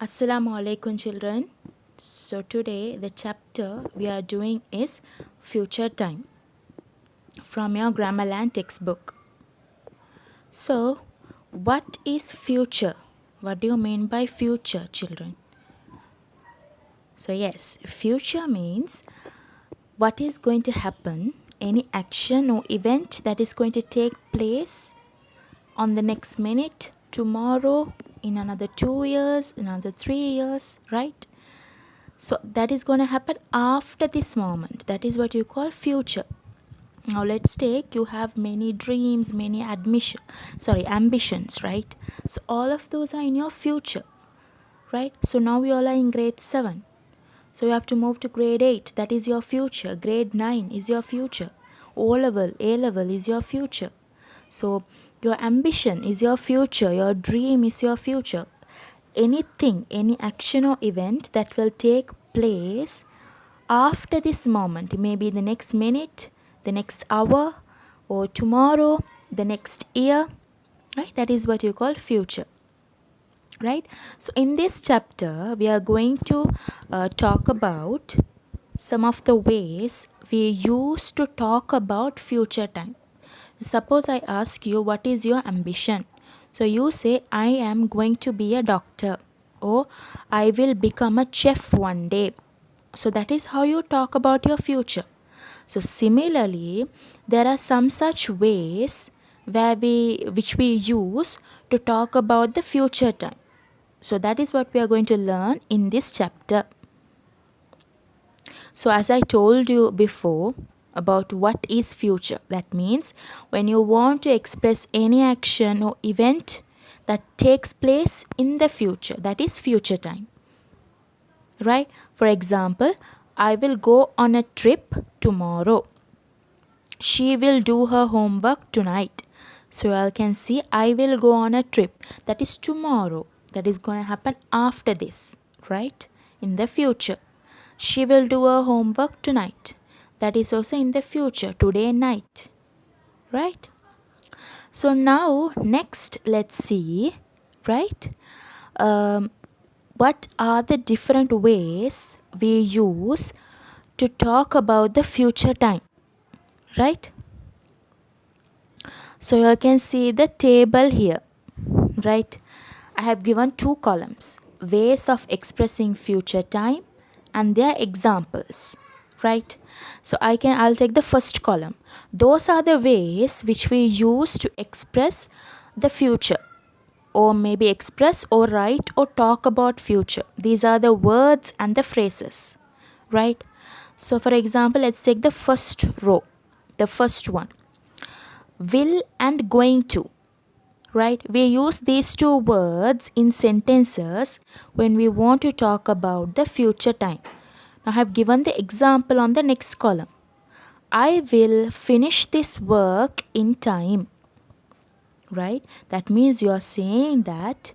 Assalamu alaikum children. So today the chapter we are doing is future time from your Grammarland textbook. So what is future? What do you mean by future, children? So yes, future means what is going to happen, any action or event that is going to take place on the next minute, tomorrow, in another 2 years, another 3 years, right? So that is going to happen after this moment. That is what you call future. Now let's take, you have many dreams, many ambitions, right? So all of those are in your future, right? So now we all are in grade 7. So you have to move to grade 8. That is your future. Grade 9 is your future. O level, A level is your future. So your ambition is your future. Your dream is your future. Anything, any action or event that will take place after this moment, maybe the next minute, the next hour, or tomorrow, the next year, right? That is what you call future, right? So in this chapter we are going to talk about some of the ways we use to talk about future time. Suppose I ask you, what is your ambition? So you say, I am going to be a doctor, or I will become a chef one day. So that is how you talk about your future. So similarly, there are some such ways which we use to talk about the future time. So that is what we are going to learn in this chapter. So as I told you before about what is future, that means when you want to express any action or event that takes place in the future, that is future time, right? For example, I will go on a trip tomorrow. She will do her homework tonight. So I can see I will go on a trip. That is tomorrow. That is going to happen after this, right? In the future. She will do her homework tonight. That is also in the future, today night, right? So now next let's see, right? What are the different ways we use to talk about the future time, right? So you can see the table here, right? I have given 2 columns, ways of expressing future time and their examples, right? So I'll take the first column. Those are the ways which we use to express the future, or maybe express or write or talk about future. These are the words and the phrases, right? So for example, let's take the first row, the first one, will and going to, right? We use these 2 words in sentences when we want to talk about the future time. Now I have given the example on the next column. I will finish this work in time, right? That means you are saying that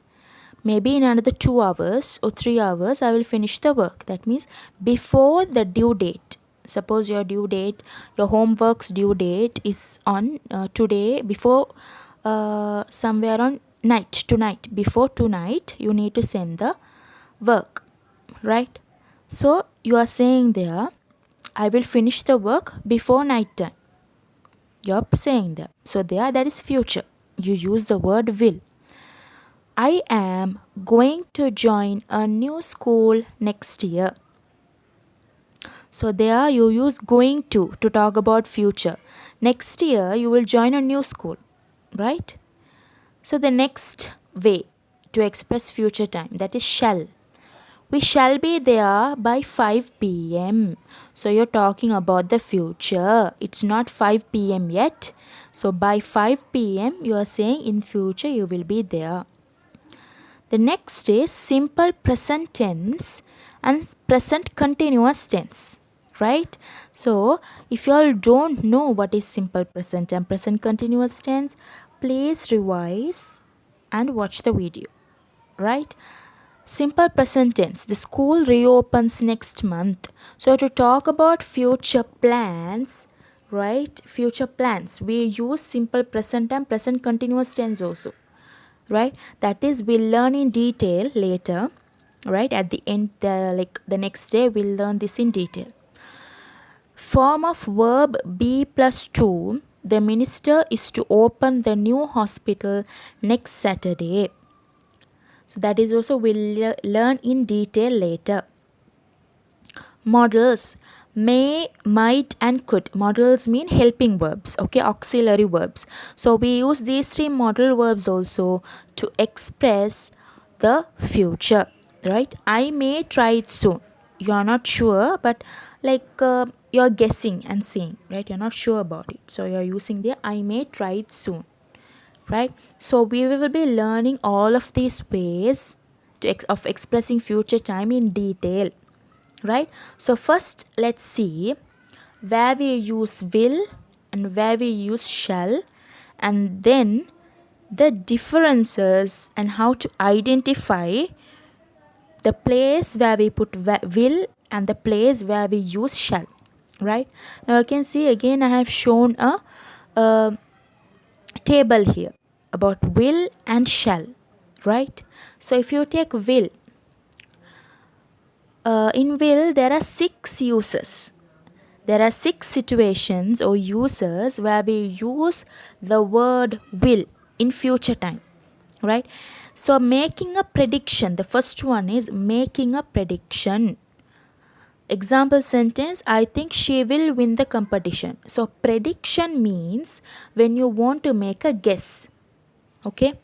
maybe in another 2 hours or 3 hours I will finish the work. That means before the due date. Suppose your homework's due date is on today, before somewhere on tonight, before tonight you need to send the work, right? So you are saying there, I will finish the work before night time. You're saying that. So there, that is future. You use the word will. I am going to join a new school next year. So there you use going to talk about future. Next year you will join a new school, right? So the next way to express future time, that is shall. We shall be there by 5 p.m. So you're talking about the future. It's not 5 p.m. yet. So by 5 p.m. you are saying in future you will be there. The next is simple present tense and present continuous tense, right? So if you all don't know what is simple present and present continuous tense, please revise and watch the video, right? Simple present tense, the school reopens next month. So to talk about future plans, right? Future plans, we use simple present and present continuous tense also, right? That is, we'll learn in detail later. right? At the end, the next day, we'll learn this in detail. Form of verb be plus to. The minister is to open the new hospital next Saturday. So that is also we'll learn in detail later. Models may, might, and could. Models mean helping verbs, okay, auxiliary verbs. So we use these three modal verbs also to express the future, right? I may try it soon. You are not sure, but you're guessing and saying, right? You're not sure about it, so you're using the I may try it soon, right? So we will be learning all of these ways of expressing future time in detail, right? So first, let's see where we use will and where we use shall, and then the differences and how to identify the place where we put will and the place where we use shall, right? Now you can see again I have shown a table here about will and shall, right? So if you take will, in will there are 6 uses. There are 6 situations or uses where we use the word will in future time, right? So making a prediction, the first one is making a prediction. Example sentence, I think she will win the competition. So prediction means when you want to make a guess, okay?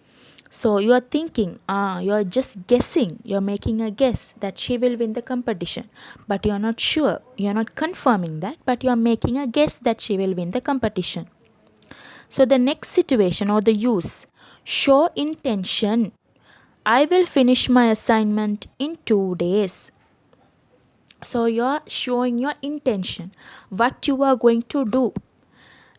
So you are thinking, you are just guessing, you are making a guess that she will win the competition, but you are not sure, you are not confirming that, but you are making a guess that she will win the competition. So the next situation or the use, show intention. I will finish my assignment in 2 days. So you are showing your intention, what you are going to do,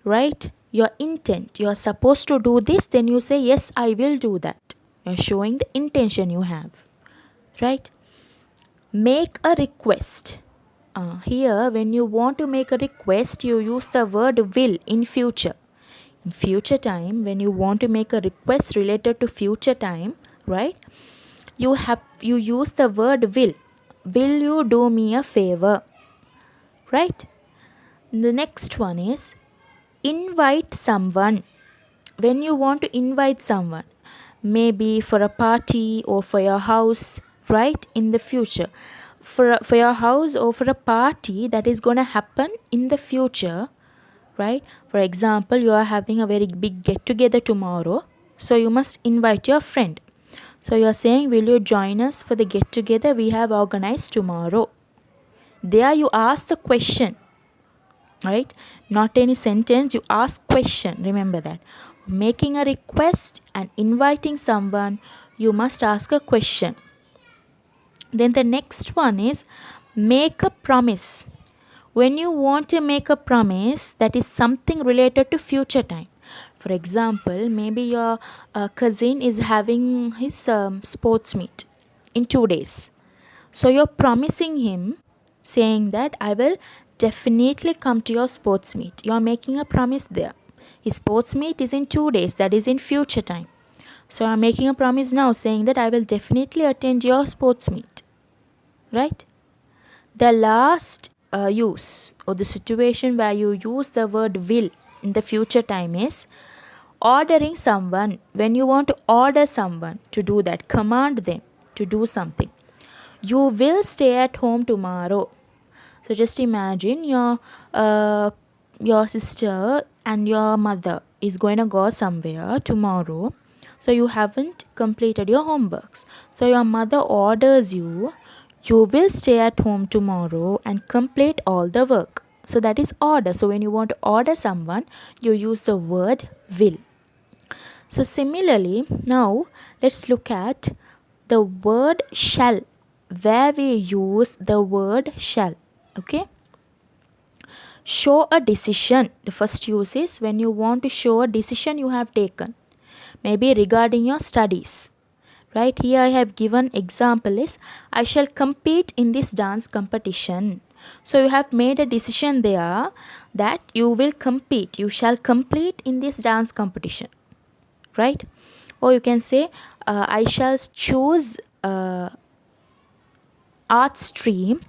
right? Your intent, you are supposed to do this, then you say yes, I will do that. You're showing the intention you have, right? Make a request. Here when you want to make a request, you use the word will in future. In future time, when you want to make a request related to future time, right, you use the word will you do me a favor, right? The next one is invite someone. When you want to invite someone, maybe for a party or for your house, right, in the future, for your house or for a party that is going to happen in the future, right? For example, you are having a very big get together tomorrow, so you must invite your friend. So you are saying, will you join us for the get together we have organized tomorrow? There you ask the question, right? Not any sentence, you ask question. Remember that. Making a request and inviting someone, you must ask a question. Then the next one is make a promise. When you want to make a promise, that is something related to future time. For example, maybe your cousin is having his sports meet in 2 days. So you're promising him, saying that I will definitely come to your sports meet. You're making a promise there. His sports meet is in 2 days, that is in future time. So I'm making a promise now, saying that I will definitely attend your sports meet, right? The last use or the situation where you use the word will in the future time is ordering someone. When you want to order someone to do that, command them to do something. You will stay at home tomorrow. So just imagine your sister and your mother is going to go somewhere tomorrow. So you haven't completed your homeworks. So your mother orders you, you will stay at home tomorrow and complete all the work. So that is order. So when you want to order someone, you use the word will. So similarly, now let's look at the word shall, where we use the word shall. Okay. Show a decision. The first use is when you want to show a decision you have taken, maybe regarding your studies, right? Here I have given example is I shall compete in this dance competition. So you have made a decision there that you will compete, you shall compete in this dance competition, right? Or you can say I shall choose art stream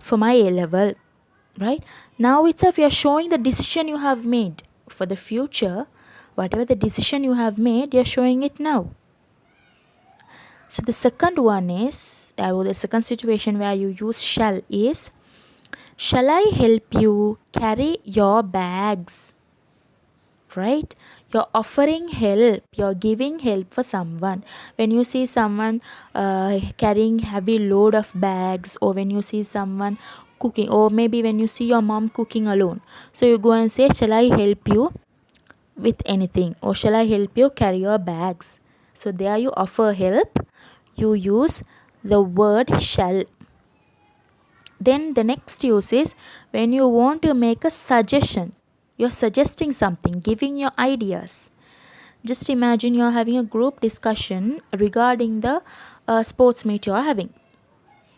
for my A level, right? Now itself you are showing the decision you have made for the future. Whatever the decision you have made, you're showing it now. So the second one is, the second situation where you use shall is, shall I help you carry your bags? Right? You're offering help, you're giving help for someone. When you see someone carrying heavy load of bags, or when you see someone cooking, or maybe when you see your mom cooking alone, so you go and say, shall I help you with anything, or shall I help you carry your bags? So there you offer help, you use the word shall. Then the next use is when you want to make a suggestion. You're suggesting something, giving your ideas. Just imagine you're having a group discussion regarding the sports meet you're having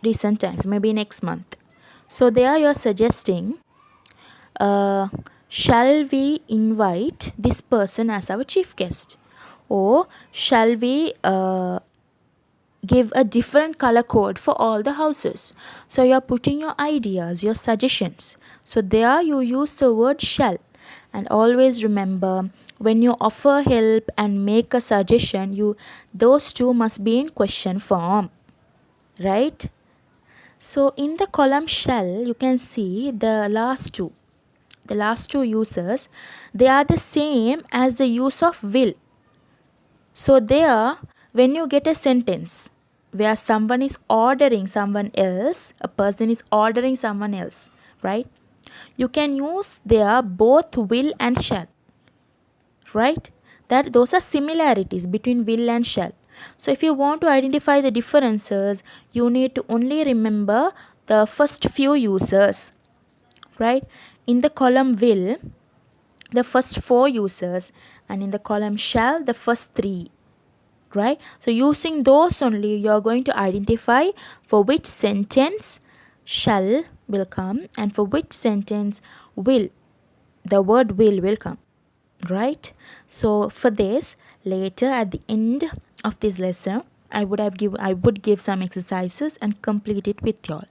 recent times, maybe next month. So there you're suggesting, shall we invite this person as our chief guest? Or shall we give a different color code for all the houses? So you're putting your ideas, your suggestions. So there you use the word shall. And always remember, when you offer help and make a suggestion, those two must be in question form, right? So in the column shall, you can see the last two uses, they are the same as the use of will. So there, when you get a sentence where someone is ordering someone else, a person is ordering someone else, right? You can use there both will and shall, right? That those are similarities between will and shall. So if you want to identify the differences, you need to only remember the first few uses, right? In the column will, the first 4 uses, and in the column shall, the first 3, right? So using those only, you are going to identify for which sentence shall will come and for which sentence will, the word will come, right? So for this, later at the end of this lesson, I would give some exercises and complete it with y'all.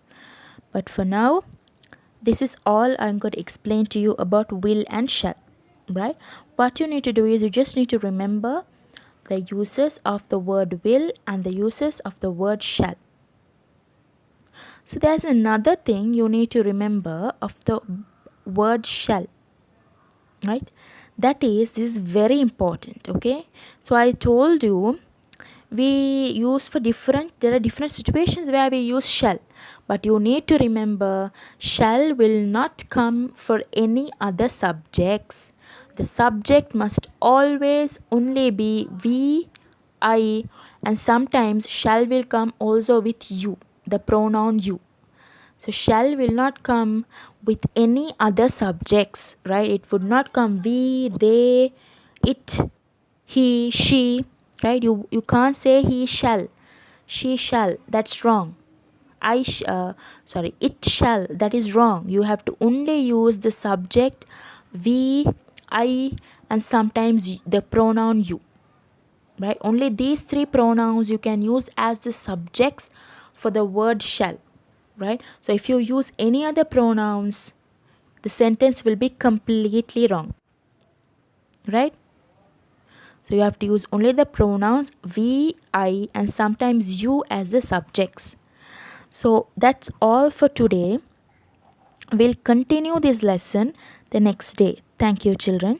But for now, this is all I'm going to explain to you about will and shall, right? What you need to do is you just need to remember the uses of the word will and the uses of the word shall. So there's another thing you need to remember of the word shall, right? That is, this is very important, okay? So I told you there are different situations where we use shall, but you need to remember, shall will not come for any other subjects. The subject must always only be we, I, and sometimes shall will come also with you, the pronoun you. So shall will not come with any other subjects, right? It would not come we, they, it, he, she, right? You can't say he shall, she shall, that's wrong. It shall, that is wrong. You have to only use the subject we, I, and sometimes the pronoun you, right? Only these 3 pronouns you can use as the subjects for the word shall, right? So if you use any other pronouns, the sentence will be completely wrong, right? So you have to use only the pronouns we, I, and sometimes you as the subjects. So that's all for today. We'll continue this lesson the next day. Thank you, children.